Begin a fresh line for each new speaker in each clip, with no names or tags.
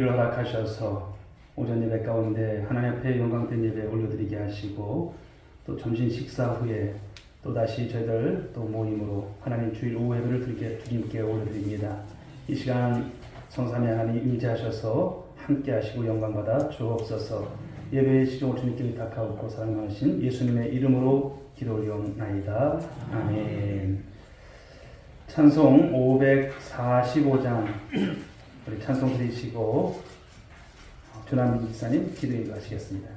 기회를 허락하셔서 오전 예배 가운데 하나님 앞에 영광된 예배 올려드리게 하시고 또 점심 식사 후에 또다시 저희들 또 모임으로 하나님 주일 오후 예배를 주님께 올려드립니다. 이 시간 성삼위 하나님 임재하셔서 함께 하시고 영광받아 주옵소서. 예배의 시종을 주님께 의탁하옵고 사랑하신 예수님의 이름으로 기도리옵나이다. 아멘. 찬송 545장 우리 찬송 드리시고 조남민 목사님 기도 인도하시겠습니다.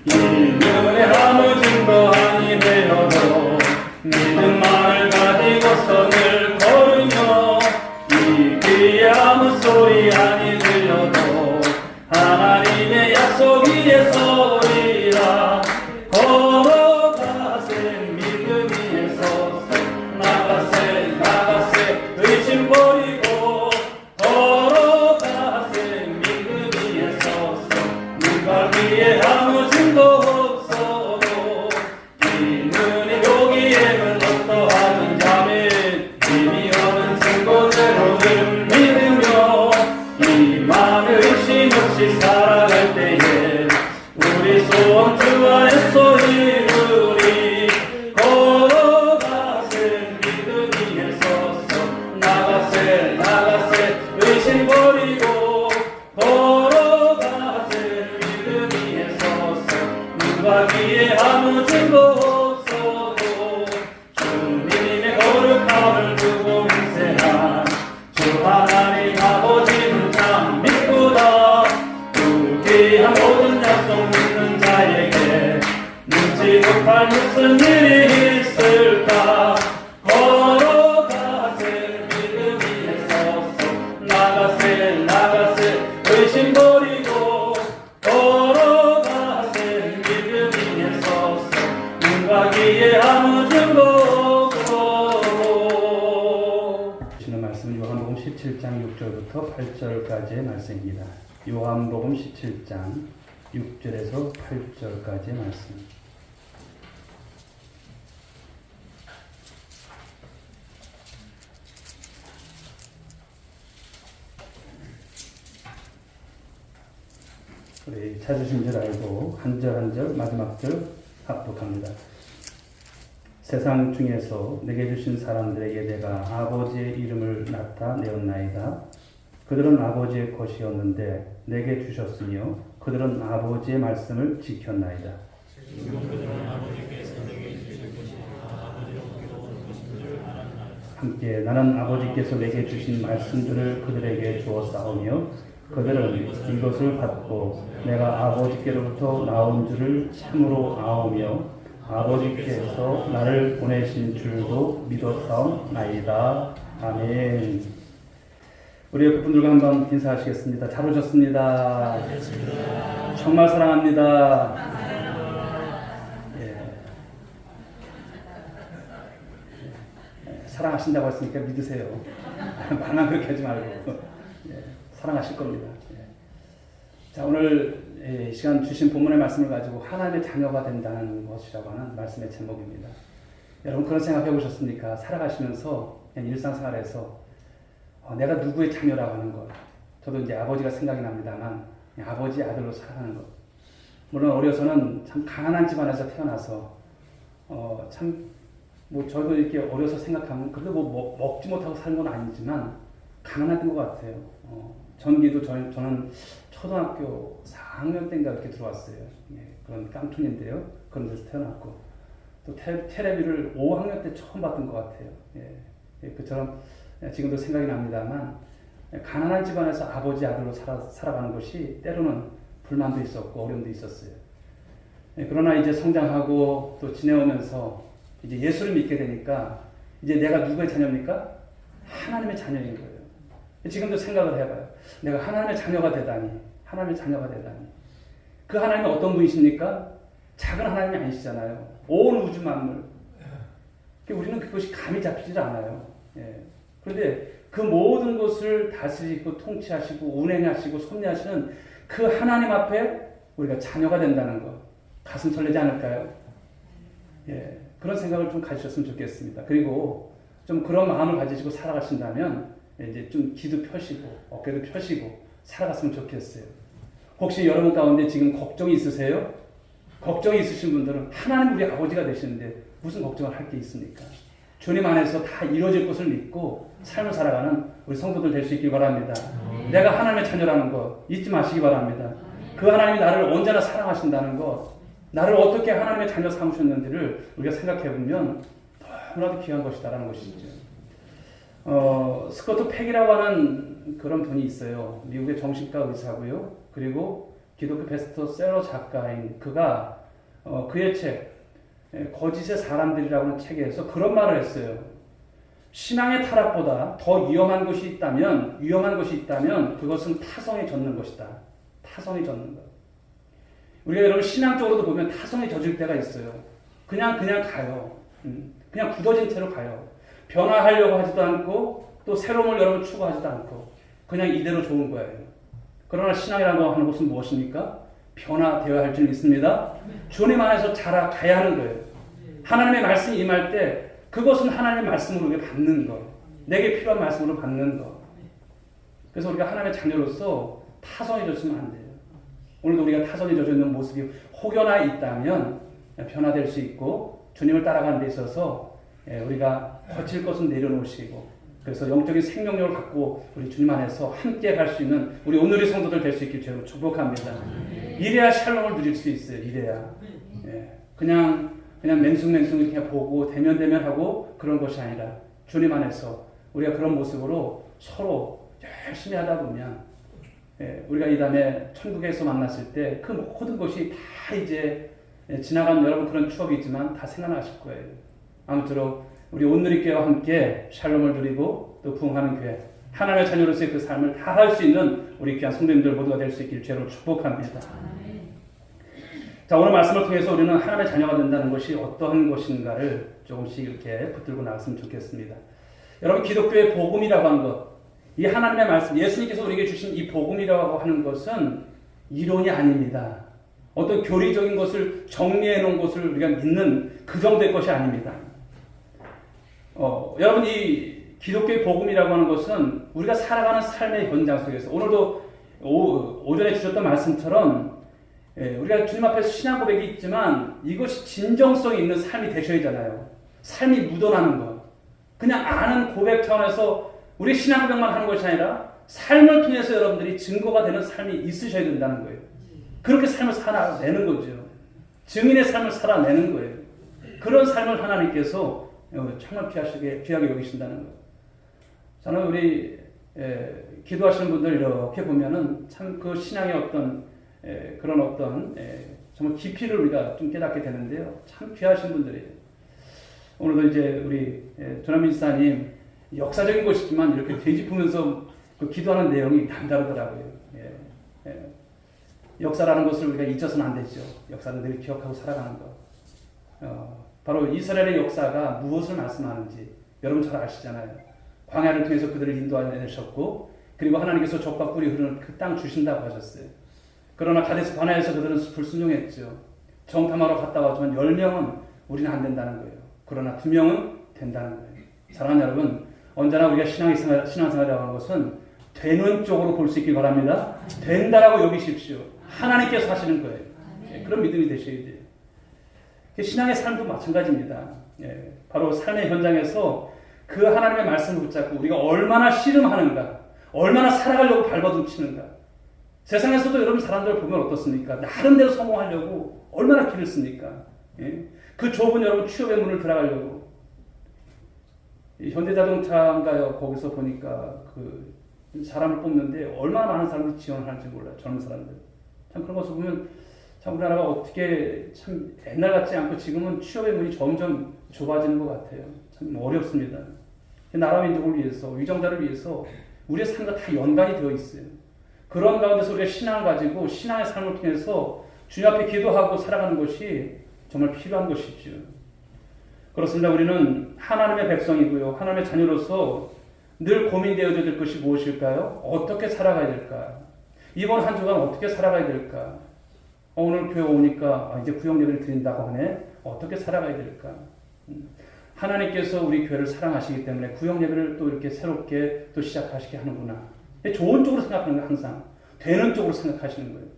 이름의 아무 증거하니 되어도 믿음만을 가지고서 늘 걸으며 이 귀에 아무 소리 아니 들려도 하나님의 약속 위에 서리라. 걸어가세 믿음 위에 서서 나가세 의심 버리고 걸어가세 믿음 위에 서서 눈과 귀에 아무 증거 없어도 이 눈이 보기에는 어떠한 자매 힘이 없는 증거대로 늘 믿으며 이 맘에 의심 없이 살아갈 때에 우리 소원 주 안에서 이루리. 걸어가세 믿음 위에 서서 나가세 의심 버리고 걸어가세 믿음 위에 서서 눈과 귀에 아무 증거 없어도 주님의 거룩함을 두고 맹세한 주 하나님 아버지는 참 믿구나. 그 귀한 모든 약속 믿는 자에게 눈치 못할 무슨 일이 있을까. 걸어가세 믿음 위에 서서 나가세 의심 버리고 걸어가세 믿음 위에 서서 눈과 귀에 아무 증거 없고.
주시는 말씀은 요한복음 17장 6절부터 8절까지의 말씀입니다. 요한복음 17장 6절에서 8절까지의 말씀. 우리 찾으신 줄 알고 한 절 한 절 마지막 절 합독합니다. 세상 중에서 내게 주신 사람들에게 내가 아버지의 이름을 나타내었나이다. 그들은 아버지의 것이었는데 내게 주셨으며 그들은 아버지의 말씀을 지켰나이다. 함께 나는 아버지께서 내게 주신 말씀들을 그들에게 주었사오며 그들은 이것을 받고 내가 아버지께로부터 나온 줄을 참으로 아오며 아버지께서 나를 보내신 줄도 믿었사옵나이다. 아멘. 우리 옆에 분들과 한번 인사하시겠습니다. 잘 오셨습니다. 정말 사랑합니다. 사랑하신다고 했으니까 믿으세요. 말만 그렇게 하지 말고 사랑하실 겁니다. 자, 오늘 이 시간 주신 본문의 말씀을 가지고 하나님의 자녀가 된다는 것이라고 하는 말씀의 제목입니다. 여러분 그런 생각해 보셨습니까? 살아가시면서 그냥 일상생활에서 내가 누구의 자녀라고 하는 것. 저도 이제 아버지가 생각이 납니다만 아버지의 아들로 살아가는 것. 물론 어려서는 참 가난한 집안에서 태어나서 저도 이렇게 어려서 생각하면 그래도 먹지 못하고 사는 건 아니지만 가난했던 것 같아요. 전기도 저는 초등학교 4학년 때인가 이렇게 들어왔어요. 그런 깡촌인데요. 그런 데서 태어났고 또 테레비를 5학년 때 처음 봤던 것 같아요. 그처럼 지금도 생각이 납니다만 가난한 집안에서 아버지 아들로 살아가는 것이 때로는 불만도 있었고 어려움도 있었어요. 그러나 이제 성장하고 또 지내오면서 이제 예수를 믿게 되니까 이제 내가 누구의 자녀입니까? 하나님의 자녀인 거예요. 지금도 생각을 해봐요. 내가 하나님의 자녀가 되다니. 그 하나님은 어떤 분이십니까? 작은 하나님이 아니시잖아요. 온 우주 만물. 우리는 그것이 감이 잡히질 않아요. 그런데 그 모든 것을 다스리고 통치하시고 운행하시고 섭리하시는 그 하나님 앞에 우리가 자녀가 된다는 것. 가슴 설레지 않을까요? 그런 생각을 좀 가지셨으면 좋겠습니다. 그리고 좀 그런 마음을 가지시고 살아가신다면 이제 좀 기도 펴시고 어깨도 펴시고 살아갔으면 좋겠어요. 혹시 여러분 가운데 지금 걱정이 있으세요? 걱정이 있으신 분들은 하나님 우리 아버지가 되시는데 무슨 걱정을 할 게 있습니까? 주님 안에서 다 이루어질 것을 믿고 삶을 살아가는 우리 성도들 될 수 있길 바랍니다. 내가 하나님의 자녀라는 거 잊지 마시기 바랍니다. 그 하나님이 나를 언제나 사랑하신다는 것, 나를 어떻게 하나님의 자녀 삼으셨는지를 우리가 생각해보면 너무나도 귀한 것이다라는 것이죠. 스코트 팩이라고 하는 그런 분이 있어요. 미국의 정신과 의사고요. 그리고 기독교 베스트셀러 작가인 그가 그의 책 거짓의 사람들이라고 하는 책에서 그런 말을 했어요. 신앙의 타락보다 더 위험한 것이 있다면 그것은 타성에 젖는 것이다. 타성에 젖는 것. 우리가 여러분 신앙적으로도 보면 타성에 젖을 때가 있어요. 그냥 가요. 그냥 굳어진 채로 가요. 변화하려고 하지도 않고 또 새로움을 여러분 추구하지도 않고 그냥 이대로 좋은 거예요. 그러나 신앙이라고 하는 것은 무엇입니까? 변화되어야 할 줄 믿습니다. 주님 안에서 자라가야 하는 거예요. 하나님의 말씀이 임할 때 그것은 하나님의 말씀으로 우리가 받는 거. 내게 필요한 말씀으로 받는 거. 그래서 우리가 하나님의 자녀로서 타성에 젖으면 안 돼요. 오늘도 우리가 타성에 젖어 있는 모습이 혹여나 있다면 변화될 수 있고 주님을 따라가는 데 있어서 우리가 거칠 것은 내려놓으시고 그래서 영적인 생명력을 갖고 우리 주님 안에서 함께 갈 수 있는 우리 오늘의 성도들 될 수 있길 주로 축복합니다. 이래야 샬롬을 누릴 수 있어요. 이래야. 그냥 맹숭맹숭 이렇게 보고 대면하고 그런 것이 아니라 주님 안에서 우리가 그런 모습으로 서로 열심히 하다 보면 우리가 이 다음에 천국에서 만났을 때 그 모든 것이 다 이제 지나간 여러분 그런 추억이 있지만 다 생각나실 거예요. 아무쪼록 우리 온누리교회와 함께 샬롬을 누리고 또 부흥하는 교회 하나님의 자녀로서의 그 삶을 다 할 수 있는 우리 귀한 성도님들 모두가 될 수 있길 주로 축복합니다. 자, 오늘 말씀을 통해서 우리는 하나님의 자녀가 된다는 것이 어떠한 것인가를 조금씩 이렇게 붙들고 나갔으면 좋겠습니다. 여러분 기독교의 복음이라고 하는 것, 이 하나님의 말씀, 예수님께서 우리에게 주신 이 복음이라고 하는 것은 이론이 아닙니다. 어떤 교리적인 것을 정리해 놓은 것을 우리가 믿는 그 정도의 것이 아닙니다. 여러분 이 기독교의 복음이라고 하는 것은 우리가 살아가는 삶의 현장 속에서 오늘도 오전에 주셨던 말씀처럼 우리가 주님 앞에서 신앙 고백이 있지만 이것이 진정성이 있는 삶이 되셔야 하잖아요. 삶이 묻어나는 것. 그냥 아는 고백 차원에서 우리 신앙 고백만 하는 것이 아니라 삶을 통해서 여러분들이 증거가 되는 삶이 있으셔야 된다는 거예요. 그렇게 삶을 살아내는 거죠. 증인의 삶을 살아내는 거예요. 그런 삶을 하나님께서 정말 귀하게 여기신다는 거예요. 저는 우리 기도하시는 분들 이렇게 보면은 참 그 신앙의 어떤 그런 어떤 정말 깊이를 우리가 좀 깨닫게 되는데요. 참 귀하신 분들이에요. 오늘도 이제 우리 조남민 지사님 역사적인 것이지만 이렇게 되짚으면서 그 기도하는 내용이 남다르더라고요. 역사라는 것을 우리가 잊어서는 안 되죠. 역사는 늘 기억하고 살아가는 것. 바로 이스라엘의 역사가 무엇을 말씀하는지 여러분 잘 아시잖아요. 광야를 통해서 그들을 인도하셨고 그리고 하나님께서 젖과 꿀이 흐르는 그 땅 주신다고 하셨어요. 그러나 가데스 바네아에서 그들은 불순종했죠. 정탐하러 갔다 왔지만 10명은 우리는 안 된다는 거예요. 그러나 2명은 된다는 거예요. 사랑하는 여러분, 언제나 우리가 신앙생활이라고 하는 것은 되는 쪽으로 볼 수 있길 바랍니다. 된다라고 여기십시오. 하나님께서 하시는 거예요. 그런 믿음이 되셔야 돼요. 신앙의 삶도 마찬가지입니다. 바로 삶의 현장에서 그 하나님의 말씀을 붙잡고 우리가 얼마나 씨름하는가, 얼마나 살아가려고 발버둥치는가. 세상에서도 여러분 사람들을 보면 어떻습니까? 나름대로 성공하려고 얼마나 길을 씁니까? 그 좁은 여러분 취업의 문을 들어가려고. 현대자동차인가요? 거기서 보니까 그 사람을 뽑는데 얼마나 많은 사람들이 지원을 하는지 몰라요. 젊은 사람들. 참 그런 것을 보면 참 우리나라가 어떻게 참 옛날 같지 않고 지금은 취업의 문이 점점 좁아지는 것 같아요. 참 어렵습니다. 나라 민족을 위해서, 위정자를 위해서 우리의 삶과 다 연관이 되어 있어요. 그런 가운데서 우리가 신앙을 가지고 신앙의 삶을 통해서 주님 앞에 기도하고 살아가는 것이 정말 필요한 것이죠. 그렇습니다. 우리는 하나님의 백성이고요. 하나님의 자녀로서 늘 고민되어야 될 것이 무엇일까요? 어떻게 살아가야 될까? 이번 한 주간 어떻게 살아가야 될까? 오늘 교회 오니까 이제 구역 예배를 드린다고 하네. 어떻게 살아가야 될까? 하나님께서 우리 교회를 사랑하시기 때문에 구역 예배를 또 이렇게 새롭게 또 시작하시게 하는구나. 좋은 쪽으로 생각하는 거예요. 항상 되는 쪽으로 생각하시는 거예요.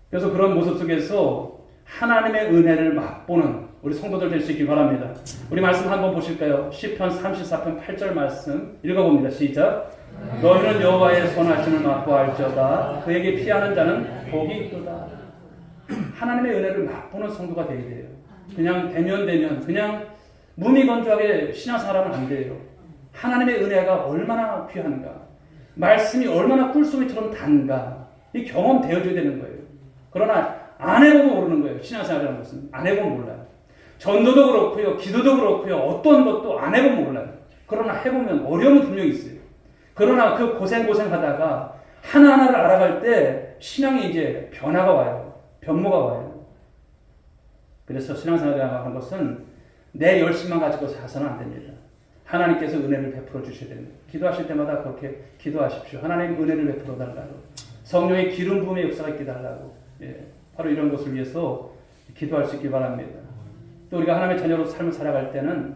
그래서 그런 모습 속에서 하나님의 은혜를 맛보는 우리 성도들 될 수 있길 바랍니다. 우리 말씀 한번 보실까요? 시편 34편 8절 말씀 읽어봅니다. 시작. 너희는 여호와의 선하심을 맛보알지어다. 그에게 피하는 자는 복이 있도다. 하나님의 은혜를 맛보는 성도가 되어야 돼요. 그냥 되면 그냥 무미건조하게 신앙생활하면 안 돼요. 하나님의 은혜가 얼마나 귀한가, 말씀이 얼마나 꿀송이처럼 단가, 이 경험되어져야 되는 거예요. 그러나 안 해보면 모르는 거예요. 신앙생활이라는 것은 안 해보면 몰라요. 전도도 그렇고요, 기도도 그렇고요, 어떤 것도 안 해보면 몰라요. 그러나 해보면 어려움은 분명히 있어요. 그러나 그 고생하다가 하나하나를 알아갈 때 신앙이 이제 변화가 와요. 변모가 와요. 그래서 신앙생활이라고 하는 것은 내 열심만 가지고 사서는 안 됩니다. 하나님께서 은혜를 베풀어 주셔야 됩니다. 기도하실 때마다 그렇게 기도하십시오. 하나님 은혜를 베풀어 달라고. 성령의 기름 부음의 역사가 있게 달라고. 바로 이런 것을 위해서 기도할 수 있길 바랍니다. 또 우리가 하나님의 자녀로 삶을 살아갈 때는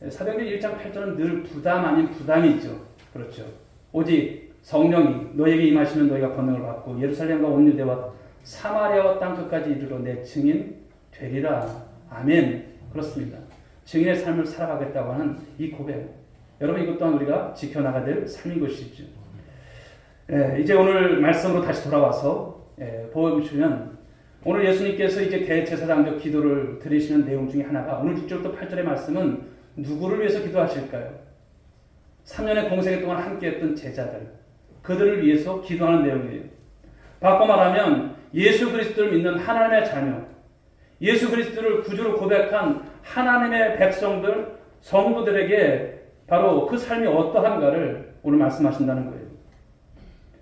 사도행전 1장 8절은 늘 부담 아닌 부담이죠. 그렇죠. 오직 성령이 너에게 임하시면 너희가 권능을 받고 예루살렘과 온 유대와 사마리아와 땅 끝까지 이르러 내 증인 되리라. 아멘. 그렇습니다. 증인의 삶을 살아가겠다고 하는 이 고백. 여러분 이것 또한 우리가 지켜나가야 될 삶인 것이죠. 이제 오늘 말씀으로 다시 돌아와서 보시면 오늘 예수님께서 이제 대제사장적 기도를 드리시는 내용 중에 하나가 오늘 6절부터 8절의 말씀은 누구를 위해서 기도하실까요? 3년의 공생애 동안 함께했던 제자들, 그들을 위해서 기도하는 내용이에요. 바꿔 말하면 예수 그리스도를 믿는 하나님의 자녀, 예수 그리스도를 구주로 고백한 하나님의 백성들, 성도들에게 바로 그 삶이 어떠한가를 오늘 말씀하신다는 거예요.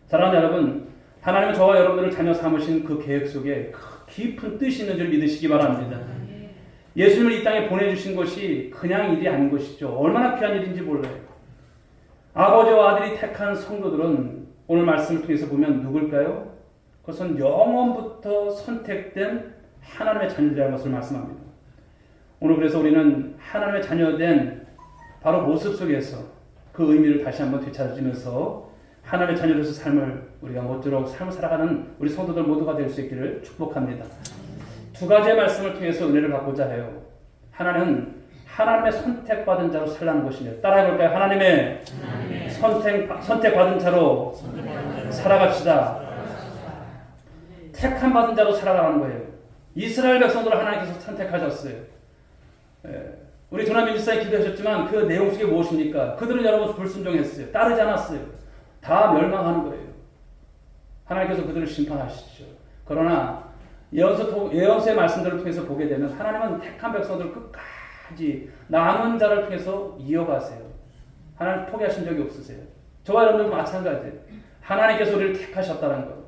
사랑하는 여러분, 하나님은 저와 여러분들을 자녀 삼으신 그 계획 속에 깊은 뜻이 있는 줄 믿으시기 바랍니다. 예수님을 이 땅에 보내주신 것이 그냥 일이 아닌 것이죠. 얼마나 귀한 일인지 몰라요. 아버지와 아들이 택한 성도들은 오늘 말씀을 통해서 보면 누굴까요? 그것은 영원부터 선택된 하나님의 자녀들이라는 것을 말씀합니다. 오늘 그래서 우리는 하나님의 자녀된 바로 모습 속에서 그 의미를 다시 한번 되찾으면서 하나님의 자녀로서 삶을 우리가 모쪼록 삶을 살아가는 우리 성도들 모두가 될 수 있기를 축복합니다. 두 가지의 말씀을 통해서 은혜를 받고자 해요. 하나는 하나님의 선택받은 자로 살라는 것이며, 따라해볼까요? 하나님의 선택받은 자로 살아갑시다. 택함 받은 자로 살아가는 거예요. 이스라엘 백성들을 하나님께서 선택하셨어요. 우리 조남민 집사님 기도하셨지만 그 내용 속에 무엇입니까? 그들은 여러분 불순종했어요. 따르지 않았어요. 다 멸망하는 거예요. 하나님께서 그들을 심판하시죠. 그러나 예언서의 말씀들을 통해서 보게 되면 하나님은 택한 백성들을 끝까지 남은 자를 통해서 이어가세요. 하나님 포기하신 적이 없으세요. 저와 여러분들도 마찬가지예요. 하나님께서 우리를 택하셨다는 것.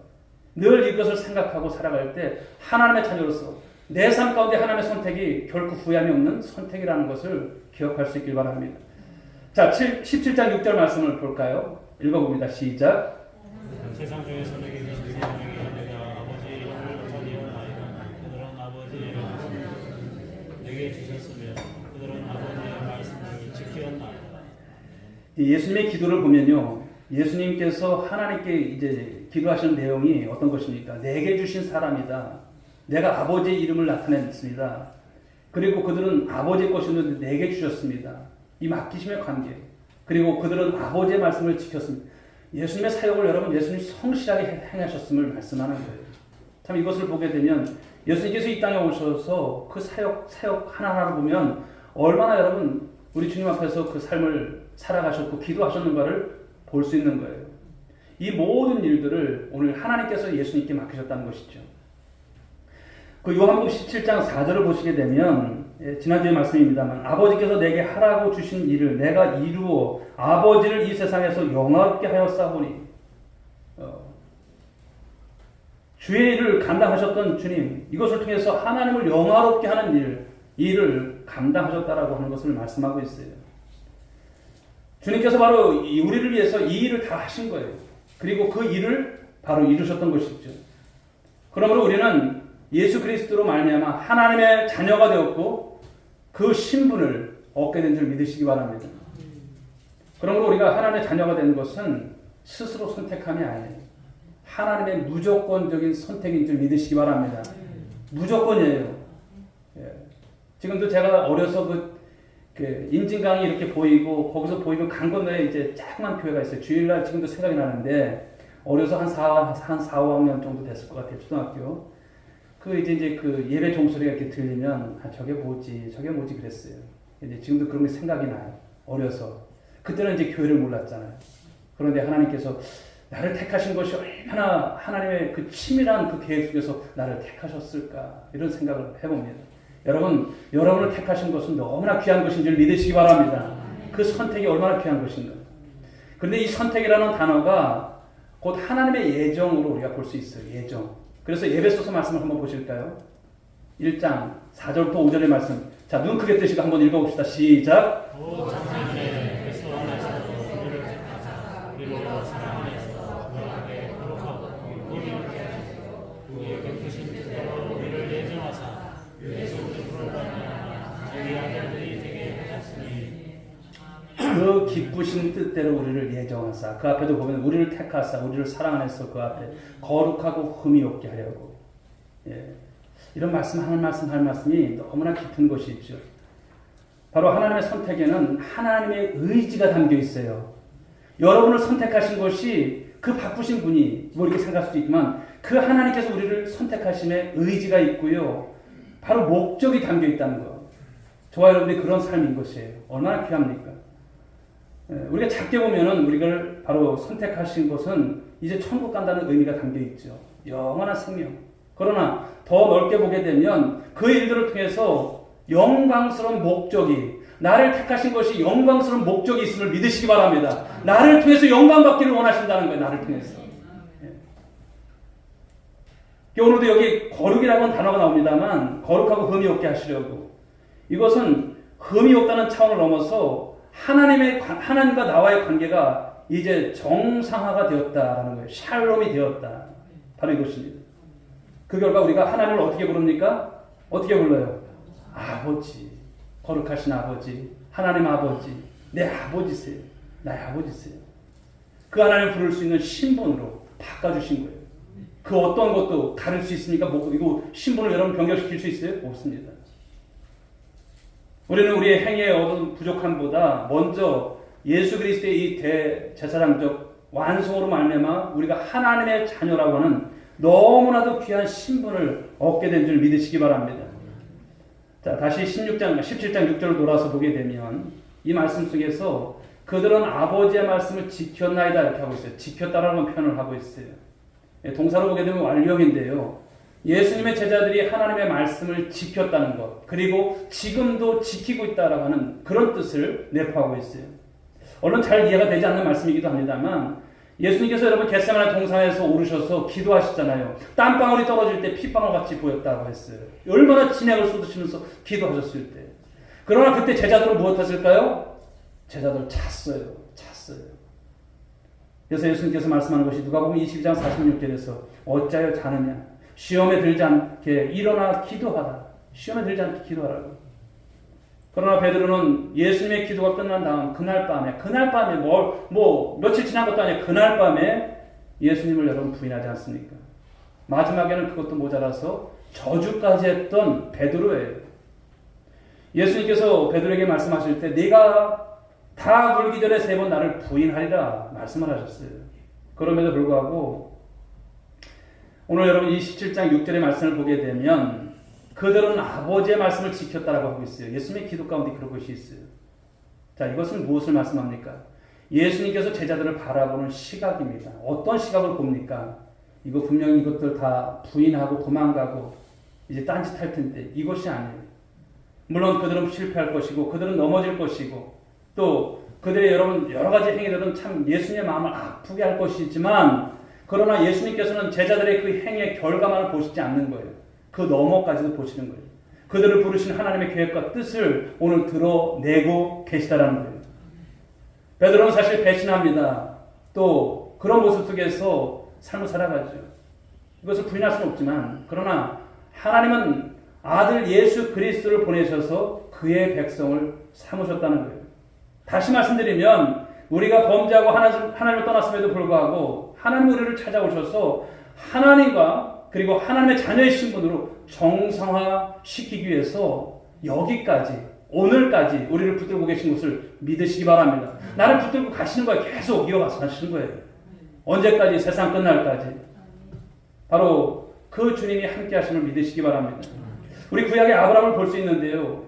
늘 이것을 생각하고 살아갈 때 하나님의 자녀로서 내 삶 가운데 하나님의 선택이 결코 후회함이 없는 선택이라는 것을 기억할 수 있길 바랍니다. 자, 17장 6절 말씀을 볼까요? 읽어봅니다. 시작.
세상 중에서 내게 계신 성령이 내가 아버지의 이름을 전이하나이다. 그들은 아버지의 이름을 내게 주셨으며 그들은 아버지의 말씀을 지키었나이다.
예수님의 기도를 보면요, 예수님께서 하나님께 이제 기도하시는 내용이 어떤 것입니까? 내게 주신 사람이다. 내가 아버지의 이름을 나타냈습니다. 그리고 그들은 아버지의 것이었는데 내게 주셨습니다. 이 맡기심의 관계. 그리고 그들은 아버지의 말씀을 지켰습니다. 예수님의 사역을 여러분 예수님이 성실하게 행하셨음을 말씀하는 거예요. 참 이것을 보게 되면 예수님께서 이 땅에 오셔서 그 사역 하나하나를 보면 얼마나 여러분 우리 주님 앞에서 그 삶을 살아가셨고 기도하셨는가를 볼 수 있는 거예요. 이 모든 일들을 오늘 하나님께서 예수님께 맡기셨다는 것이죠. 그 요한복음 17장 4절을 보시게 되면 지난주의 말씀입니다만 아버지께서 내게 하라고 주신 일을 내가 이루어 아버지를 이 세상에서 영화롭게 하였사오니 주의 일을 감당하셨던 주님, 이것을 통해서 하나님을 영화롭게 하는 일을 감당하셨다라고 하는 것을 말씀하고 있어요. 주님께서 바로 우리를 위해서 이 일을 다 하신 거예요. 그리고 그 일을 바로 이루셨던 것이죠. 그러므로 우리는 예수 그리스도로 말미암아 하나님의 자녀가 되었고 그 신분을 얻게 된 줄 믿으시기 바랍니다. 그러므로 우리가 하나님의 자녀가 되는 것은 스스로 선택함이 아니에요. 하나님의 무조건적인 선택인 줄 믿으시기 바랍니다. 무조건이에요. 예. 지금도 제가 어려서 그 인진강이 이렇게 보이고 거기서 보이면 강 건너에 이제 조그만 교회가 있어요. 주일날 지금도 생각이 나는데 어려서 한 4, 5학년 정도 됐을 것 같아요. 초등학교. 이제 그 예배 종소리가 이렇게 들리면 저게 뭐지 그랬어요. 이제 지금도 그런 게 생각이 나요. 어려서. 그때는 이제 교회를 몰랐잖아요. 그런데 하나님께서 나를 택하신 것이 얼마나 하나님의 그 치밀한 그 계획 속에서 나를 택하셨을까 이런 생각을 해봅니다. 여러분을 택하신 것은 너무나 귀한 것인 줄 믿으시기 바랍니다. 그 선택이 얼마나 귀한 것인가. 그런데 이 선택이라는 단어가 곧 하나님의 예정으로 우리가 볼 수 있어요. 예정. 그래서 예배소서 말씀을 한번 보실까요? 1장 4절부터 5절의 말씀. 자, 눈 크게 뜨시고 한번 읽어봅시다. 시작.
오 천상에 그리스도 안에서 우리를 택하사 우리로 사랑 안에서 거룩하게 거룩하고 우리를 하시고 우리의 베푸신 뜻대로 우리를 예정하사 예수 그리스도로 말미암아 자기 아들들이 되게 하셨으니
그 기쁘신 뜻대로 우리를 예정하사 그 앞에도 보면 우리를 택하사 우리를 사랑 안에서 그 앞에 거룩하고 흠이 없게 하려고. 예. 이런 말씀 할 말씀이 너무나 깊은 것이 있죠. 바로 하나님의 선택에는 하나님의 의지가 담겨 있어요. 여러분을 선택하신 것이 그 바쁘신 분이 뭐 이렇게 생각할 수도 있지만 그 하나님께서 우리를 선택하심에 의지가 있고요. 바로 목적이 담겨 있다는 거. 저와 여러분들이 그런 삶인 것이에요. 얼마나 귀합니까? 우리가 작게 보면은 우리를 바로 선택하신 것은 이제 천국 간다는 의미가 담겨 있죠. 영원한 생명. 그러나 더 넓게 보게 되면 그 일들을 통해서 영광스러운 목적이 나를 택하신 것이 영광스러운 목적이 있음을 믿으시기 바랍니다. 나를 통해서 영광받기를 원하신다는 거예요. 나를 통해서. 오늘도 여기 거룩이라고 하는 단어가 나옵니다만 거룩하고 흠이 없게 하시려고. 이것은 흠이 없다는 차원을 넘어서 하나님과 나와의 관계가 이제 정상화가 되었다라는 거예요. 샬롬이 되었다. 바로 이것입니다. 그 결과 우리가 하나님을 어떻게 부릅니까? 어떻게 불러요? 아버지. 거룩하신 아버지. 하나님 아버지. 내 아버지세요. 나의 아버지세요. 그 하나님을 부를 수 있는 신분으로 바꿔주신 거예요. 그 어떤 것도 가릴 수 있습니까? 이거 신분을 여러분 변경시킬 수 있어요? 없습니다. 우리는 우리의 행위에 얻은 부족함보다 먼저 예수 그리스도의 이 대제사장적 완성으로 말미암아 우리가 하나님의 자녀라고 하는 너무나도 귀한 신분을 얻게 된 줄 믿으시기 바랍니다. 자, 다시 17장 6절을 돌아서 보게 되면 이 말씀 속에서 그들은 아버지의 말씀을 지켰나이다 이렇게 하고 있어요. 지켰다라는 표현을 하고 있어요. 동사로 보게 되면 완료형인데요. 예수님의 제자들이 하나님의 말씀을 지켰다는 것, 그리고 지금도 지키고 있다라고 하는 그런 뜻을 내포하고 있어요. 얼른 잘 이해가 되지 않는 말씀이기도 합니다만 예수님께서 여러분 겟세마네 동산에서 오르셔서 기도하시잖아요. 땀방울이 떨어질 때 핏방울 같이 보였다고 했어요. 얼마나 진액을 쏟으시면서 기도하셨을 때. 그러나 그때 제자들은 무엇했을까요? 제자들 잤어요. 그래서 예수님께서 말씀하는 것이 누가복음 22장 46절에서 어찌하여 자느냐. 시험에 들지 않게 일어나 기도하라. 시험에 들지 않게 기도하라고. 그러나 베드로는 예수님의 기도가 끝난 다음 그날 밤에 며칠 지난 것도 아니에요. 그날 밤에 예수님을 여러분 부인하지 않습니까? 마지막에는 그것도 모자라서 저주까지 했던 베드로예요. 예수님께서 베드로에게 말씀하실 때 네가 다 물기 전에 3번 나를 부인하리라 말씀을 하셨어요. 그럼에도 불구하고 오늘 여러분 27장 6절의 말씀을 보게 되면 그들은 아버지의 말씀을 지켰다라고 하고 있어요. 예수님의 기도 가운데 그런 것이 있어요. 자, 이것은 무엇을 말씀합니까? 예수님께서 제자들을 바라보는 시각입니다. 어떤 시각을 봅니까? 이거 분명히 이것들 다 부인하고 도망가고 이제 딴짓할 텐데 이것이 아니에요. 물론 그들은 실패할 것이고 그들은 넘어질 것이고 또 그들의 여러 가지 행위들은 참 예수님의 마음을 아프게 할 것이지만 그러나 예수님께서는 제자들의 그 행위의 결과만을 보시지 않는 거예요. 그 너머까지도 보시는 거예요. 그들을 부르신 하나님의 계획과 뜻을 오늘 드러내고 계시다라는 거예요. 베드로는 사실 배신합니다. 또 그런 모습 속에서 삶을 살아가죠. 이것을 부인할 수는 없지만 그러나 하나님은 아들 예수 그리스도를 보내셔서 그의 백성을 삼으셨다는 거예요. 다시 말씀드리면 우리가 범죄하고 하나님을 떠났음에도 불구하고 하나님 우리를 찾아오셔서 하나님과 그리고 하나님의 자녀의 신분으로 정상화시키기 위해서 여기까지 오늘까지 우리를 붙들고 계신 것을 믿으시기 바랍니다. 나를 붙들고 가시는 거예요. 계속 이어가서 가시는 거예요. 언제까지? 세상 끝날까지. 바로 그 주님이 함께 하심을 믿으시기 바랍니다. 우리 구약의 아브라함을 볼 수 있는데요.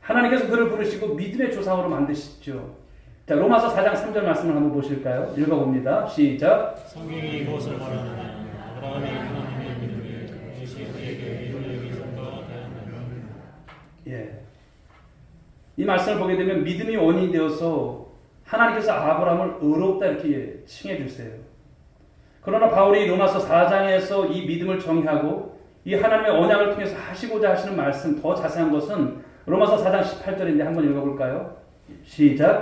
하나님께서 그를 부르시고 믿음의 조상으로 만드시죠. 자, 로마서 4장 3절 말씀을 한번 보실까요? 읽어봅니다. 시작.
성경이 이것을 말하느냐 아브라함이 하나님의 믿음이 이것이 그에게 이를 여기선가 되었느냐.
예. 이 말씀을 보게 되면 믿음이 원인이 되어서 하나님께서 아브라함을 의롭다 이렇게 칭해 주세요. 그러나 바울이 로마서 4장에서 이 믿음을 정의하고 이 하나님의 언약을 통해서 하시고자 하시는 말씀 더 자세한 것은 로마서 4장 18절인데 한번 읽어볼까요? 시작.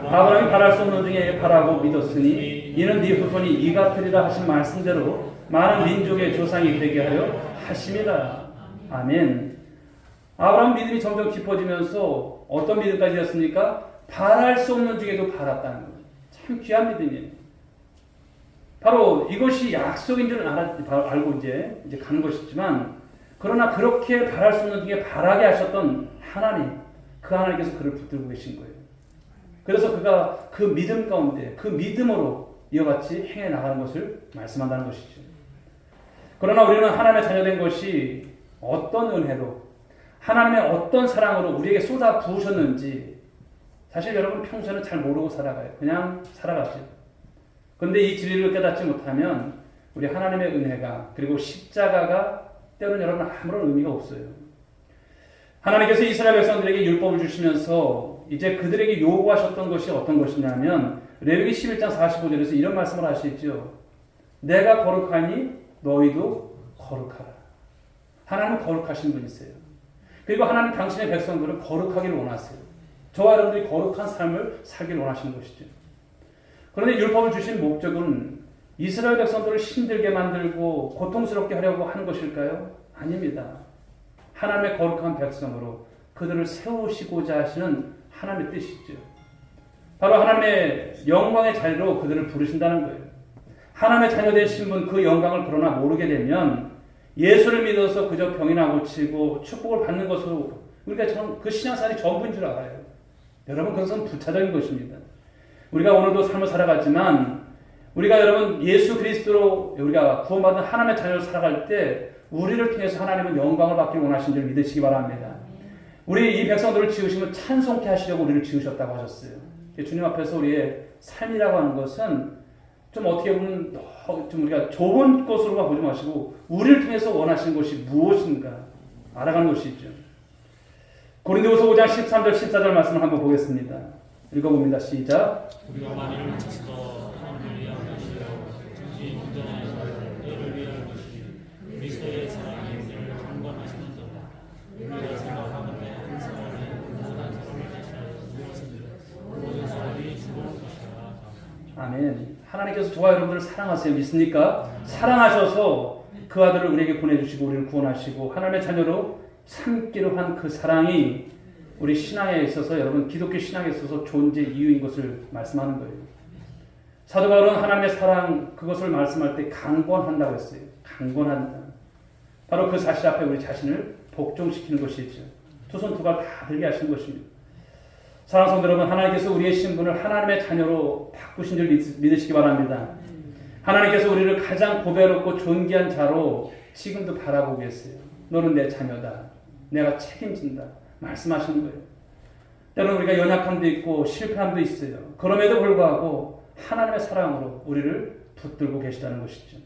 아브라함이 바랄 수 없는 중에 바라고 믿었으니 이는 네 후손이 이 같으리라 하신 말씀대로 많은 민족의 조상이 되게 하려 하심이라. 아멘. 아브라함 믿음이 점점 깊어지면서 어떤 믿음까지 되었습니까? 바랄 수 없는 중에도 바랐다는 거예요. 참 귀한 믿음이에요. 바로 이것이 약속인 줄 알고 이제 가는 것이지만 그러나 그렇게 바랄 수 없는 중에 바라게 하셨던 하나님, 그 하나님께서 그를 붙들고 계신 거예요. 그래서 그가 그 믿음 가운데 그 믿음으로 이와 같이 행해 나가는 것을 말씀한다는 것이죠. 그러나 우리는 하나님의 자녀된 것이 어떤 은혜로 하나님의 어떤 사랑으로 우리에게 쏟아 부으셨는지 사실 여러분 평소에는 잘 모르고 살아가요. 그냥 살아가죠. 그런데 이 진리를 깨닫지 못하면 우리 하나님의 은혜가 그리고 십자가가 때로는 여러분 아무런 의미가 없어요. 하나님께서 이스라엘 백성들에게 율법을 주시면서 이제 그들에게 요구하셨던 것이 어떤 것이냐면 레위기 11장 45절에서 이런 말씀을 하시죠. 내가 거룩하니 너희도 거룩하라. 하나님은 거룩하신 분이세요. 그리고 하나님 당신의 백성들은 거룩하기를 원하세요. 저와 여러분들이 거룩한 삶을 살기를 원하시는 것이죠. 그런데 율법을 주신 목적은 이스라엘 백성들을 힘들게 만들고 고통스럽게 하려고 하는 것일까요? 아닙니다. 하나님의 거룩한 백성으로 그들을 세우시고자 하시는 하나님의 뜻이죠. 바로 하나님의 영광의 자리로 그들을 부르신다는 거예요. 하나님의 자녀된 신분 그 영광을 그러나 모르게 되면 예수를 믿어서 그저 병이나 고치고 축복을 받는 것으로 우리가 그 신앙생활이 전부인 줄 알아요. 여러분 그것은 부차적인 것입니다. 우리가 오늘도 삶을 살아가지만 우리가 여러분 예수 그리스도로 우리가 구원받은 하나님의 자녀로 살아갈 때 우리를 통해서 하나님은 영광을 받기 원하신 줄 믿으시기 바랍니다. 우리 이 백성들을 지으시면 찬송케 하시려고 우리를 지으셨다고 하셨어요. 주님 앞에서 우리의 삶이라고 하는 것은 좀 어떻게 보면 좀 우리가 좁은 것으로만 보지 마시고 우리를 통해서 원하시는 것이 무엇인가 알아가는 것이죠. 고린도후서 5장 13절 14절 말씀을 한번 보겠습니다. 읽어봅니다. 시작.
우리가 만일 미쳐서 하나님을 위한 것이요 정신 온전한 너를 위한 것이 그리스도의 사랑이 우리를 강권하시는도다. 우리가 생각하건대 한 사람이 모든 사람을 대신하여 무엇이든 모든 사람이 죽을 것이라.
아멘. 하나님께서 저와 여러분들을 사랑하세요. 믿습니까? 사랑하셔서 그 아들을 우리에게 보내주시고 우리를 구원하시고 하나님의 자녀로 삼기로 한 그 사랑이 우리 신앙에 있어서 여러분 기독교 신앙에 있어서 존재 이유인 것을 말씀하는 거예요. 사도 바울은 하나님의 사랑 그것을 말씀할 때 강권한다고 했어요. 강권한다. 바로 그 사실 앞에 우리 자신을 복종시키는 것이죠. 두 손 두 발 다 들게 하시는 것입니다. 사랑하는 성도 여러분, 하나님께서 우리의 신분을 하나님의 자녀로 바꾸신 줄 믿으시기 바랍니다. 하나님께서 우리를 가장 고배롭고 존귀한 자로 지금도 바라보고 계세요. 너는 내 자녀다. 내가 책임진다. 말씀하시는 거예요. 때로는 우리가 연약함도 있고 실패함도 있어요. 그럼에도 불구하고 하나님의 사랑으로 우리를 붙들고 계시다는 것이죠.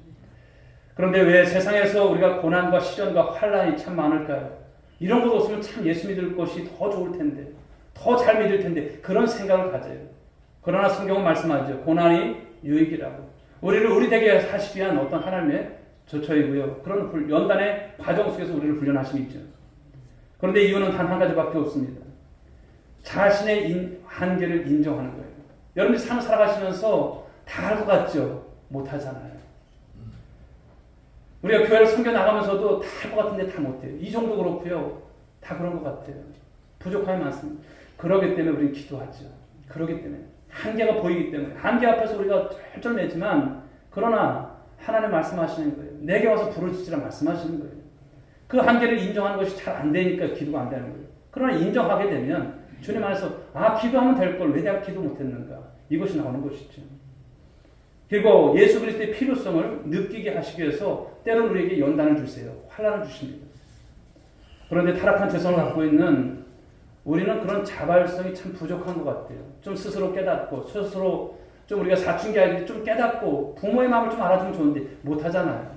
그런데 왜 세상에서 우리가 고난과 시련과 환란이 참 많을까요? 이런 것 없으면 참 예수 믿을 것이 더 좋을 텐데, 더 잘 믿을 텐데 그런 생각을 가져요. 그러나 성경은 말씀하죠. 고난이 유익이라고. 우리를 우리 되게 하시기 위한 어떤 하나님의 조처이고요. 그런 연단의 과정 속에서 우리를 훈련하심이 있죠. 그런데 이유는 단 한 가지밖에 없습니다. 자신의 한계를 인정하는 거예요. 여러분들이 삶을 살아가시면서 다 할 것 같죠? 못하잖아요. 우리가 교회를 섬겨 나가면서도 다 할 것 같은데 다 못해요. 이 정도 그렇고요. 다 그런 것 같아요. 부족함이 많습니다. 그러기 때문에 우리는 기도하죠. 그러기 때문에 한계가 보이기 때문에 한계 앞에서 우리가 쩔쩔매지만 그러나 하나님 말씀하시는 거예요. 내게 와서 부르짖으라 말씀하시는 거예요. 그 한계를 인정하는 것이 잘 안 되니까 기도가 안 되는 거예요. 그러나 인정하게 되면 주님 안에서 기도하면 될 걸 왜 내가 기도 못했는가 이것이 나오는 것이죠. 그리고 예수 그리스도의 필요성을 느끼게 하시기 위해서 때로는 우리에게 연단을 주세요. 환난을 주십니다. 그런데 타락한 죄성을 갖고 있는 우리는 그런 자발성이 참 부족한 것 같아요. 좀 스스로 깨닫고 스스로 좀 우리가 사춘기 아이들이 좀 깨닫고 부모의 마음을 좀 알아주면 좋은데 못하잖아요.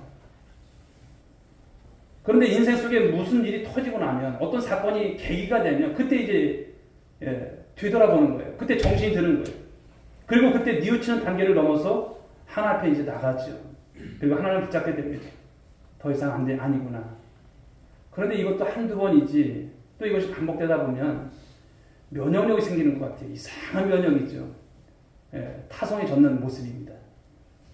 그런데 인생 속에 무슨 일이 터지고 나면 어떤 사건이 계기가 되면 그때 이제 되돌아보는 거예요. 그때 정신이 드는 거예요. 그리고 그때 뉘우치는 단계를 넘어서 하나님 앞에 이제 나가죠. 그리고 하나님을 붙잡게 됩니다. 더 이상 아니구나. 그런데 이것도 한두 번이지 또 이것이 반복되다 보면 면역력이 생기는 것 같아요. 이상한 면역이죠. 타성이 젖는 모습입니다.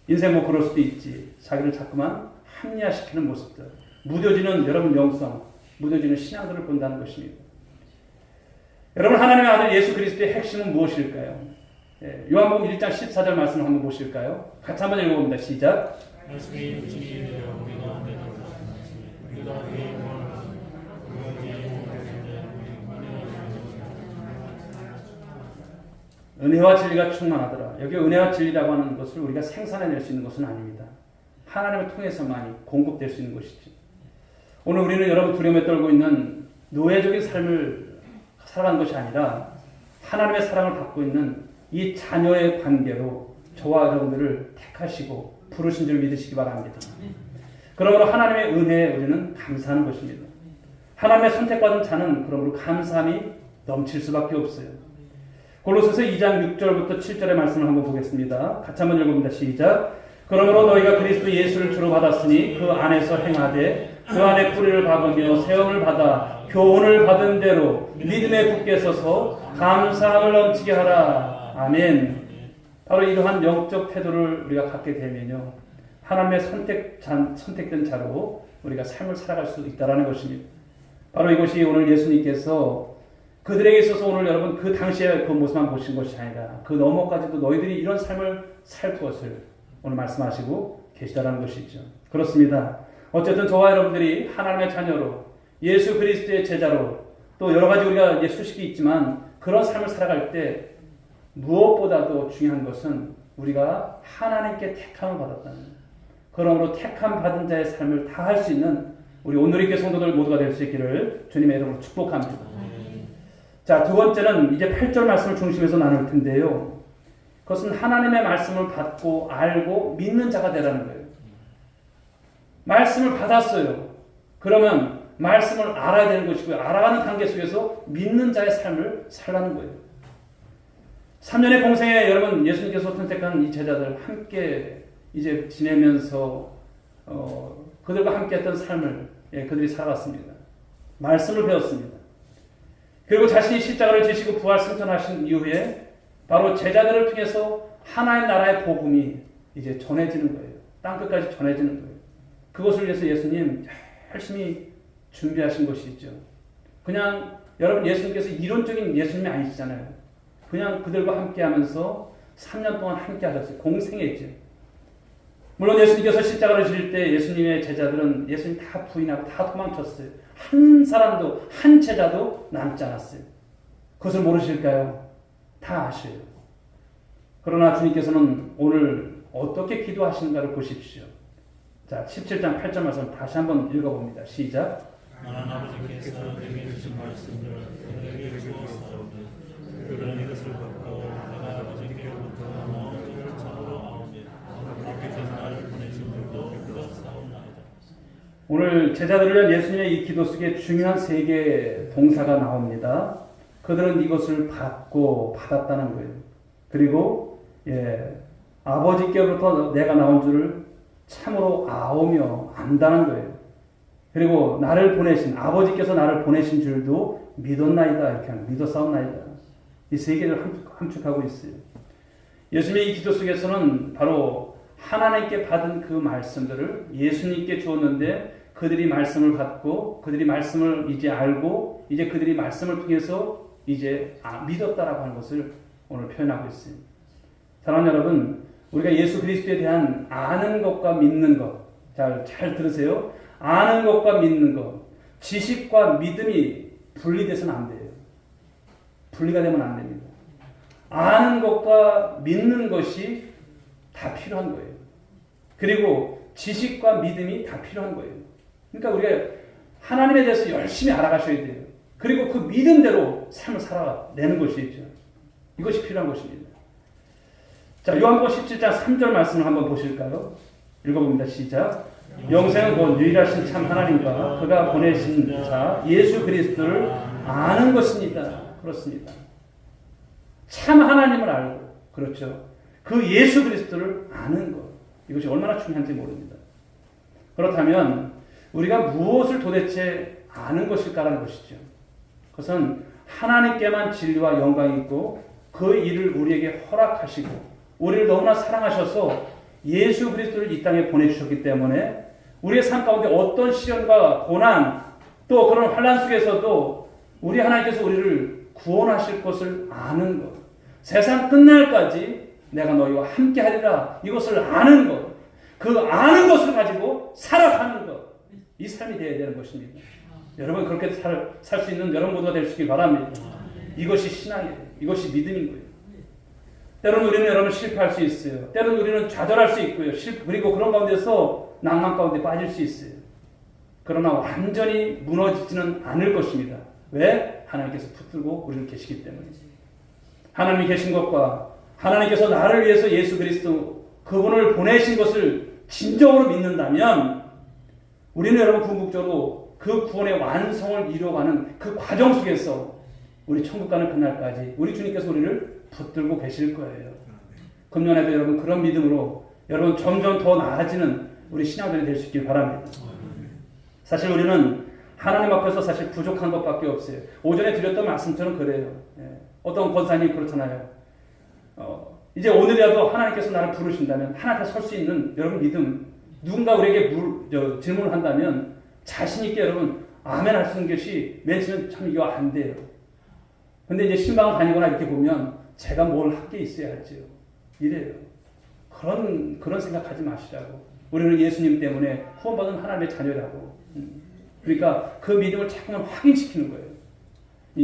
인생 뭐 그럴 수도 있지. 자기를 자꾸만 합리화시키는 모습들. 무뎌지는 여러분 영성, 무뎌지는 신앙들을 본다는 것입니다. 여러분 하나님의 아들 예수 그리스도의 핵심은 무엇일까요? 요한복음 1장 14절 말씀을 한번 보실까요? 같이 한번 읽어봅니다. 시작.
말씀이 육신이 되어 우리 가운데 나타나시니 우리가 그의 영광을
은혜와 진리가 충만하더라. 여기 은혜와 진리라고 하는 것을 우리가 생산해낼 수 있는 것은 아닙니다. 하나님을 통해서만이 공급될 수 있는 것이죠. 오늘 우리는 여러분 두려움에 떨고 있는 노예적인 삶을 살아가는 것이 아니라 하나님의 사랑을 받고 있는 이 자녀의 관계로 저와 여러분들을 택하시고 부르신 줄 믿으시기 바랍니다. 그러므로 하나님의 은혜에 우리는 감사하는 것입니다. 하나님의 선택받은 자는 그러므로 감사함이 넘칠 수밖에 없어요. 골로새서 2장 6절부터 7절의 말씀을 한번 보겠습니다. 같이 한번 읽어봅니다. 시작. 그러므로 너희가 그리스도 예수를 주로 받았으니 그 안에서 행하되 그 안에 뿌리를 박으며 세움을 받아 교훈을 받은 대로 믿음에 굳게 서서 감사함을 넘치게 하라. 아멘. 바로 이러한 영적 태도를 우리가 갖게 되면요, 하나님의 선택된 자로 우리가 삶을 살아갈 수 있다는 것입니다. 바로 이것이 오늘 예수님께서 그들에게 있어서 오늘 여러분 그 당시에 그 모습만 보신 것이 아니라 그 너머까지도 너희들이 이런 삶을 살 것을 오늘 말씀하시고 계시다라는 것이죠. 그렇습니다. 어쨌든 저와 여러분들이 하나님의 자녀로 예수 그리스도의 제자로 또 여러 가지 우리가 이제 수식이 있지만 그런 삶을 살아갈 때 무엇보다도 중요한 것은 우리가 하나님께 택함을 받았다는 거예요. 그러므로 택함 받은 자의 삶을 다 할 수 있는 우리 오늘의 성도들 모두가 될 수 있기를 주님의 이름으로 축복합니다. 자, 두 번째는 이제 8절 말씀을 중심에서 나눌 텐데요. 그것은 하나님의 말씀을 받고 알고 믿는 자가 되라는 거예요. 말씀을 받았어요. 그러면 말씀을 알아야 되는 것이고요. 알아가는 단계 속에서 믿는 자의 삶을 살라는 거예요. 3년의 공생에 여러분 예수님께서 선택한 이 제자들 함께 이제 지내면서 그들과 함께 했던 삶을 그들이 살아갔습니다. 말씀을 배웠습니다. 그리고 자신이 십자가를 지시고 부활 승천하신 이후에 바로 제자들을 통해서 하나님 나라의 복음이 이제 전해지는 거예요. 땅끝까지 전해지는 거예요. 그것을 위해서 예수님 열심히 준비하신 것이 있죠. 그냥 여러분 예수님께서 이론적인 예수님이 아니시잖아요. 그냥 그들과 함께 하면서 3년 동안 함께 하셨어요. 공생애죠. 물론 예수님께서 십자가를 지실 때 예수님의 제자들은 예수님 다 부인하고 다 도망쳤어요. 한 사람도 한 제자도 남지 않았어요. 그것을 모르실까요? 다 아셔요. 그러나 주님께서는 오늘 어떻게 기도하시는가를 보십시오. 자, 17장 8절 말씀 다시 한번 읽어봅니다. 시작.
나는 아버지께서 내게 주신 말씀을 내게 주었사오니 그런 이것을 받고 내가 아버지께로부터 나온 줄을 참으로 아오니 아버지께서 나를 보내신 줄도 믿었사옵나이다.
오늘 제자들을 위한 예수님의 이 기도 속에 중요한 3개의 동사가 나옵니다. 그들은 이것을 받고 받았다는 거예요. 그리고 아버지께로부터 내가 나온 줄을 참으로 아오며 안다는 거예요. 그리고 나를 보내신 아버지께서 나를 보내신 줄도 믿었나이다. 이렇게 하는 믿었사옵나이다. 이 3개를 함축하고 있어요. 예수님의 이 기도 속에서는 바로 하나님께 받은 그 말씀들을 예수님께 주었는데 그들이 말씀을 받고 그들이 말씀을 이제 알고 이제 그들이 말씀을 통해서 이제 믿었다라고 하는 것을 오늘 표현하고 있습니다. 사랑하는 여러분, 우리가 예수 그리스도에 대한 아는 것과 믿는 것, 잘 들으세요. 아는 것과 믿는 것, 지식과 믿음이 분리돼서는 안 돼요. 분리가 되면 안 됩니다. 아는 것과 믿는 것이 다 필요한 거예요. 그리고 지식과 믿음이 다 필요한 거예요. 그러니까 우리가 하나님에 대해서 열심히 알아가셔야 돼요. 그리고 그 믿음대로 삶을 살아내는 것이죠. 이것이 필요한 것입니다. 자, 요한복음 17장 3절 말씀을 한번 보실까요? 읽어봅니다. 시작. 영생은 곧 유일하신 참 하나님과 그가 보내신 자 예수 그리스도를 아는 것입니다. 그렇습니다. 참 하나님을 알고, 그렇죠. 그 예수 그리스도를 아는 것. 이것이 얼마나 중요한지 모릅니다. 그렇다면 우리가 무엇을 도대체 아는 것일까라는 것이죠. 그것은 하나님께만 진리와 영광이 있고 그 일을 우리에게 허락하시고 우리를 너무나 사랑하셔서 예수 그리스도를 이 땅에 보내주셨기 때문에 우리의 삶 가운데 어떤 시련과 고난 또 그런 환난 속에서도 우리 하나님께서 우리를 구원하실 것을 아는 것, 세상 끝날까지 내가 너희와 함께 하리라, 이것을 아는 것, 그 아는 것을 가지고 살아가는 것, 이 삶이 되어야 되는 것입니다. 여러분 그렇게 살 수 있는 여러분 모두가 될 수 있길 바랍니다. 이것이 신앙이에요. 이것이 믿음인 거예요. 때로는 우리는 여러분 실패할 수 있어요. 때로는 우리는 좌절할 수 있고요. 그리고 그런 가운데서 낭만 가운데 빠질 수 있어요. 그러나 완전히 무너지지는 않을 것입니다. 왜? 하나님께서 붙들고 우리를 계시기 때문이죠. 하나님이 계신 것과 하나님께서 나를 위해서 예수 그리스도 그분을 보내신 것을 진정으로 믿는다면 우리는 여러분 궁극적으로 그 구원의 완성을 이루어가는 그 과정 속에서 우리 천국 가는 그날까지 우리 주님께서 우리를 붙들고 계실 거예요. 금년에도 여러분 그런 믿음으로 여러분 점점 더 나아지는 우리 신앙들이 될 수 있길 바랍니다. 사실 우리는 하나님 앞에서 사실 부족한 것밖에 없어요. 오전에 드렸던 말씀처럼 그래요. 어떤 권사님이 그렇잖아요. 이제 오늘이라도 하나님께서 나를 부르신다면 하나님 앞에 설 수 있는 여러분 믿음, 누군가 우리에게 질문을 한다면 자신 있게 여러분 아멘 할 수 있는 것이 맨 처음에 참 이거 안 돼요. 근데 이제 신방을 다니거나 이렇게 보면 제가 뭘 할 게 있어야 할지요. 이래요. 그런 생각하지 마시라고. 우리는 예수님 때문에 후원받은 하나님의 자녀라고. 그러니까 그 믿음을 자꾸만 확인시키는 거예요.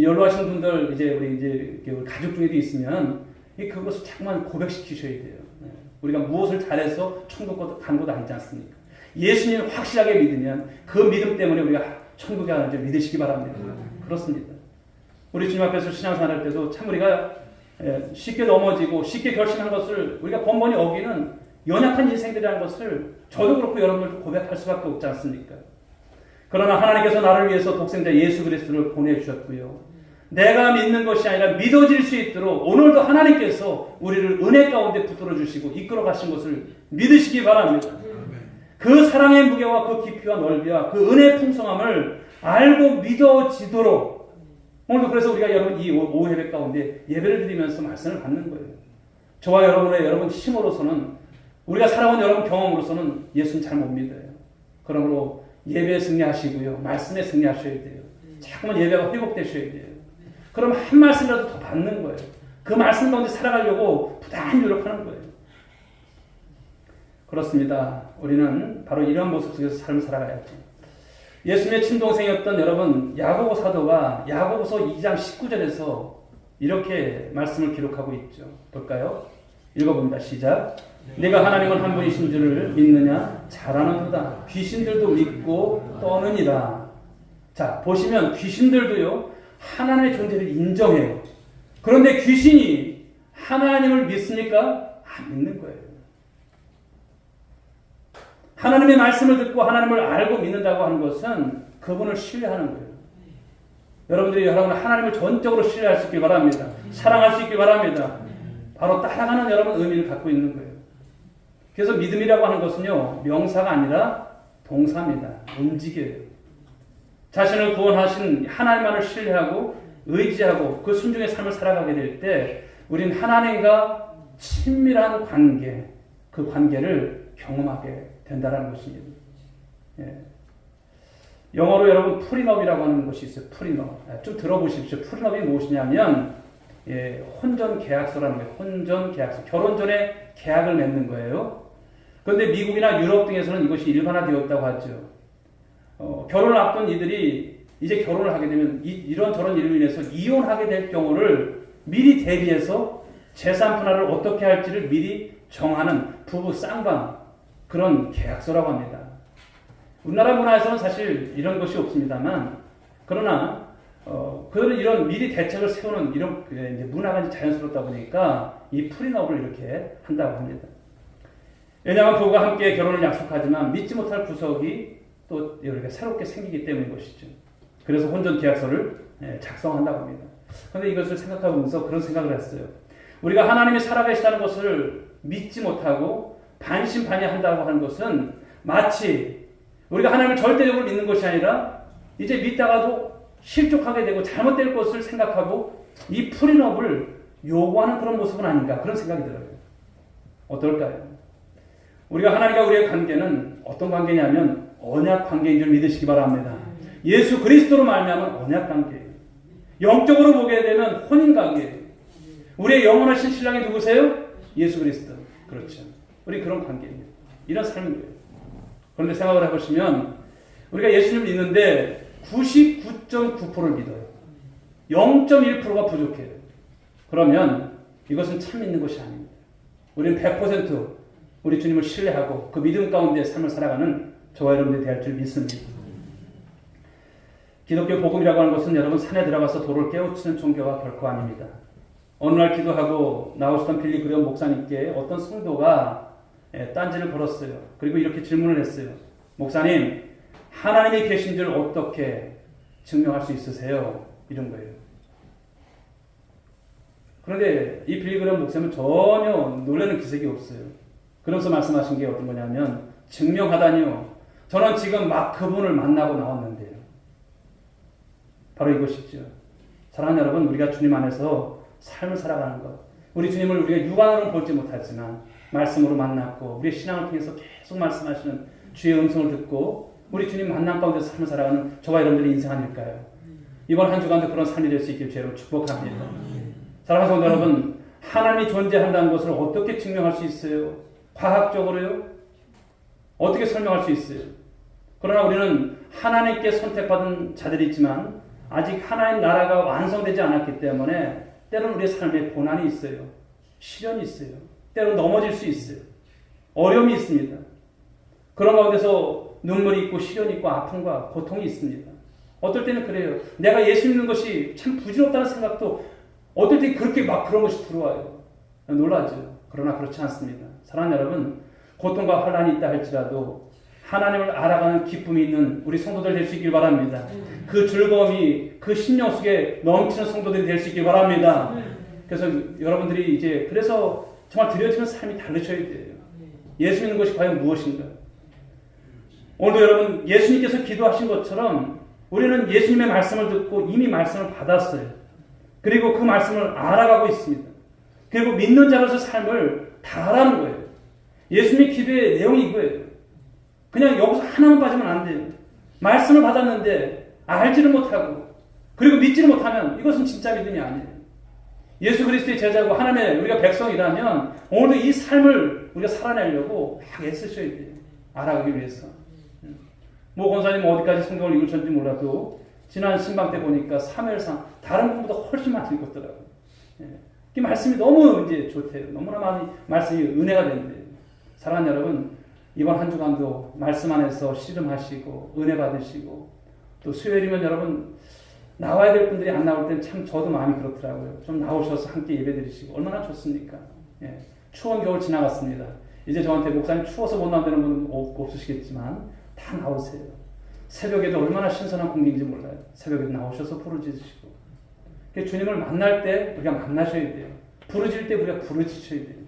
연로하신 분들 우리 가족 중에도 있으면 그것을 자꾸만 고백시키셔야 돼요. 우리가 무엇을 잘해서 천국 가는 것도 아니지 않습니까? 예수님을 확실하게 믿으면 그 믿음 때문에 우리가 천국에 가는 줄 믿으시기 바랍니다. 그렇습니다. 우리 주님 앞에서 신앙생활 할 때도 참 우리가 쉽게 넘어지고 쉽게 결심한 것을 우리가 번번이 어기는 연약한 인생들이라는 것을 저도 그렇고 여러분들도 고백할 수밖에 없지 않습니까? 그러나 하나님께서 나를 위해서 독생자 예수 그리스도를 보내주셨고요. 내가 믿는 것이 아니라 믿어질 수 있도록 오늘도 하나님께서 우리를 은혜 가운데 붙들어 주시고 이끌어 가신 것을 믿으시기 바랍니다. 그 사랑의 무게와 그 깊이와 넓이와 그 은혜의 풍성함을 알고 믿어지도록 오늘도 그래서 우리가 여러분 이 오후 예배 가운데 예배를 드리면서 말씀을 받는 거예요. 저와 여러분 힘으로서는 우리가 살아온 여러분 경험으로서는 예수는 잘 못 믿어요. 그러므로 예배에 승리하시고요. 말씀에 승리하셔야 돼요. 자꾸만 예배가 회복되셔야 돼요. 그럼 한 말씀이라도 더 받는 거예요. 그 말씀 가운데 살아가려고 부단히 노력하는 거예요. 그렇습니다. 우리는 바로 이러한 모습 속에서 삶을 살아가야죠. 예수님의 친동생이었던 여러분 야고보 사도가 야고보서 2장 19절에서 이렇게 말씀을 기록하고 있죠. 볼까요? 읽어봅니다. 시작. 내가 하나님은 한 분이신 줄을 믿느냐? 잘하는도다. 귀신들도 믿고 떠느니라. 자, 보시면 귀신들도요 하나님의 존재를 인정해요. 그런데 귀신이 하나님을 믿습니까? 안 믿는 거예요. 하나님의 말씀을 듣고 하나님을 알고 믿는다고 하는 것은 그분을 신뢰하는 거예요. 여러분들이 하나님을 전적으로 신뢰할 수 있길 바랍니다. 사랑할 수 있길 바랍니다. 바로 따라가는 여러분 의미를 갖고 있는 거예요. 그래서 믿음이라고 하는 것은요 명사가 아니라 동사입니다. 움직여요. 자신을 구원하신 하나님만을 신뢰하고 의지하고 그 순종의 삶을 살아가게 될 때 우리는 하나님과 친밀한 관계, 그 관계를 경험하게 된다는 것입니다. 예. 영어로 여러분 프리너비라고 하는 것이 있어요. 프리너. 좀 들어보십시오. 프리너비 무엇이냐면 혼전 계약서라는 거예요. 혼전 계약서. 결혼 전에 계약을 맺는 거예요. 그런데 미국이나 유럽 등에서는 이것이 일반화되었다고 하죠. 결혼을 앞둔 이들이 이제 결혼을 하게 되면 이런저런 일로 인해서 이혼하게 될 경우를 미리 대비해서 재산 분할을 어떻게 할지를 미리 정하는 부부 쌍방 그런 계약서라고 합니다. 우리나라 문화에서는 사실 이런 것이 없습니다만 그러나 그들은 이런 미리 대책을 세우는 이런 이제 문화가 이제 자연스럽다 보니까 이 프리너브를 이렇게 한다고 합니다. 왜냐하면 부부가 함께 결혼을 약속하지만 믿지 못할 구석이 또 이렇게 새롭게 생기기 때문인 것이죠. 그래서 혼전 계약서를 작성한다고 합니다. 그런데 이것을 생각해보면서 그런 생각을 했어요. 우리가 하나님이 살아계시다는 것을 믿지 못하고 반신반의한다고 하는 것은 마치 우리가 하나님을 절대적으로 믿는 것이 아니라 이제 믿다가도 실족하게 되고 잘못될 것을 생각하고 이 프리너브를 요구하는 그런 모습은 아닌가 그런 생각이 들어요. 어떨까요? 우리가 하나님과 우리의 관계는 어떤 관계냐면 언약 관계인 줄 믿으시기 바랍니다. 예수 그리스도로 말미암은 언약 관계예요. 영적으로 보게 되면 혼인 관계예요. 우리의 영원하신 신랑이 누구세요? 예수 그리스도. 그렇죠. 우리 그런 관계입니다. 이런 삶인 거예요. 그런데 생각을 해보시면 우리가 예수님을 믿는데 99.9%를 믿어요. 0.1%가 부족해요. 그러면 이것은 참 믿는 것이 아닙니다. 우리는 100% 우리 주님을 신뢰하고 그 믿음 가운데 삶을 살아가는 저와 여러분들이 될 줄 믿습니다. 기독교 복음이라고 하는 것은 여러분 산에 들어가서 돌을 깨우치는 종교가 결코 아닙니다. 어느 날 기도하고 나오시던 빌리 그레엄 목사님께 어떤 성도가 딴지를 걸었어요. 그리고 이렇게 질문을 했어요. 목사님, 하나님이 계신 줄 어떻게 증명할 수 있으세요? 이런 거예요. 그런데 이 빌리 그레엄 목사님은 전혀 놀라는 기색이 없어요. 그러면서 말씀하신 게 어떤 거냐면 증명하다니요. 저는 지금 막 그분을 만나고 나왔는데요. 바로 이것이죠. 사랑하는 여러분, 우리가 주님 안에서 삶을 살아가는 것. 우리 주님을 우리가 육안으로는 볼지 못하지만 말씀으로 만났고 우리의 신앙을 통해서 계속 말씀하시는 주의 음성을 듣고 우리 주님 만남 가운데 삶을 살아가는 저와 여러분들의 인생 아닐까요? 이번 한 주간도 그런 삶이 될 수 있길 주로 축복합니다. 사랑하는 성도 여러분, 하나님이 존재한다는 것을 어떻게 증명할 수 있어요? 과학적으로요? 어떻게 설명할 수 있어요? 그러나 우리는 하나님께 선택받은 자들이지만 아직 하나님 나라가 완성되지 않았기 때문에 때로는 우리의 삶에 고난이 있어요. 시련이 있어요. 때로는 넘어질 수 있어요. 어려움이 있습니다. 그런 가운데서 눈물이 있고 시련이 있고 아픔과 고통이 있습니다. 어떨 때는 그래요. 내가 예수 믿는 것이 참 부질없다는 생각도 어떨 때 그렇게 막 그런 것이 들어와요. 놀라죠. 그러나 그렇지 않습니다. 사랑하는 여러분, 고통과 환란이 있다 할지라도 하나님을 알아가는 기쁨이 있는 우리 성도들 될 수 있길 바랍니다. 그 즐거움이 그 심령 속에 넘치는 성도들이 될 수 있길 바랍니다. 그래서 여러분들이 이제 그래서 정말 드려지는 삶이 다르셔야 돼요. 예수 믿는 것이 과연 무엇인가? 오늘도 여러분 예수님께서 기도하신 것처럼 우리는 예수님의 말씀을 듣고 이미 말씀을 받았어요. 그리고 그 말씀을 알아가고 있습니다. 그리고 믿는 자로서 삶을 다하라는 거예요. 예수님의 기도의 내용이 이거예요. 그냥 여기서 하나만 빠지면 안 돼요. 말씀을 받았는데 알지를 못하고 그리고 믿지를 못하면 이것은 진짜 믿음이 아니에요. 예수 그리스도의 제자고 하나님의 우리가 백성이라면 오늘도 이 삶을 우리가 살아내려고 막 애쓰셔야 돼요. 알아가기 위해서. 모 권사님 어디까지 성경을 읽으셨는지 몰라도 지난 신방 때 보니까 사무엘상 다른 분보다 훨씬 많이 읽었더라고요. 이 말씀이 너무 이제 좋대요. 너무나 많이 말씀이 은혜가 된대요. 사랑하는 여러분, 이번 한 주간도 말씀 안에서 씨름하시고 은혜 받으시고 또 수요일이면 여러분 나와야 될 분들이 안 나올 때는 참 저도 마음이 그렇더라고요. 좀 나오셔서 함께 예배드리시고 얼마나 좋습니까? 추운 겨울 지나갔습니다. 이제 저한테 목사님 추워서 못 나온다는 분은 없으시겠지만 다 나오세요. 새벽에도 얼마나 신선한 공기인지 몰라요. 새벽에도 나오셔서 부르짖으시고 주님을 만날 때 우리가 만나셔야 돼요. 부르짖을 때 우리가 부르짖어야 돼요.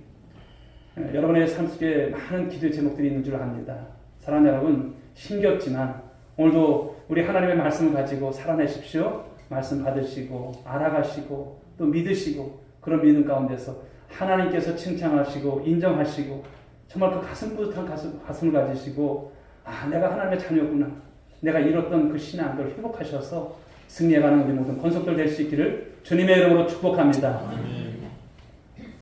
여러분의 삶 속에 많은 기도의 제목들이 있는 줄 압니다. 사랑하는 여러분, 힘겹지만 오늘도 우리 하나님의 말씀을 가지고 살아내십시오. 말씀 받으시고 알아가시고 또 믿으시고 그런 믿음 가운데서 하나님께서 칭찬하시고 인정하시고 정말 그 가슴 뿌듯한 가슴을 가지시고 아, 내가 하나님의 자녀구나. 내가 잃었던 그 신앙을 회복하셔서 승리해가는 우리 모든 권속들 될 수 있기를 주님의 이름으로 축복합니다.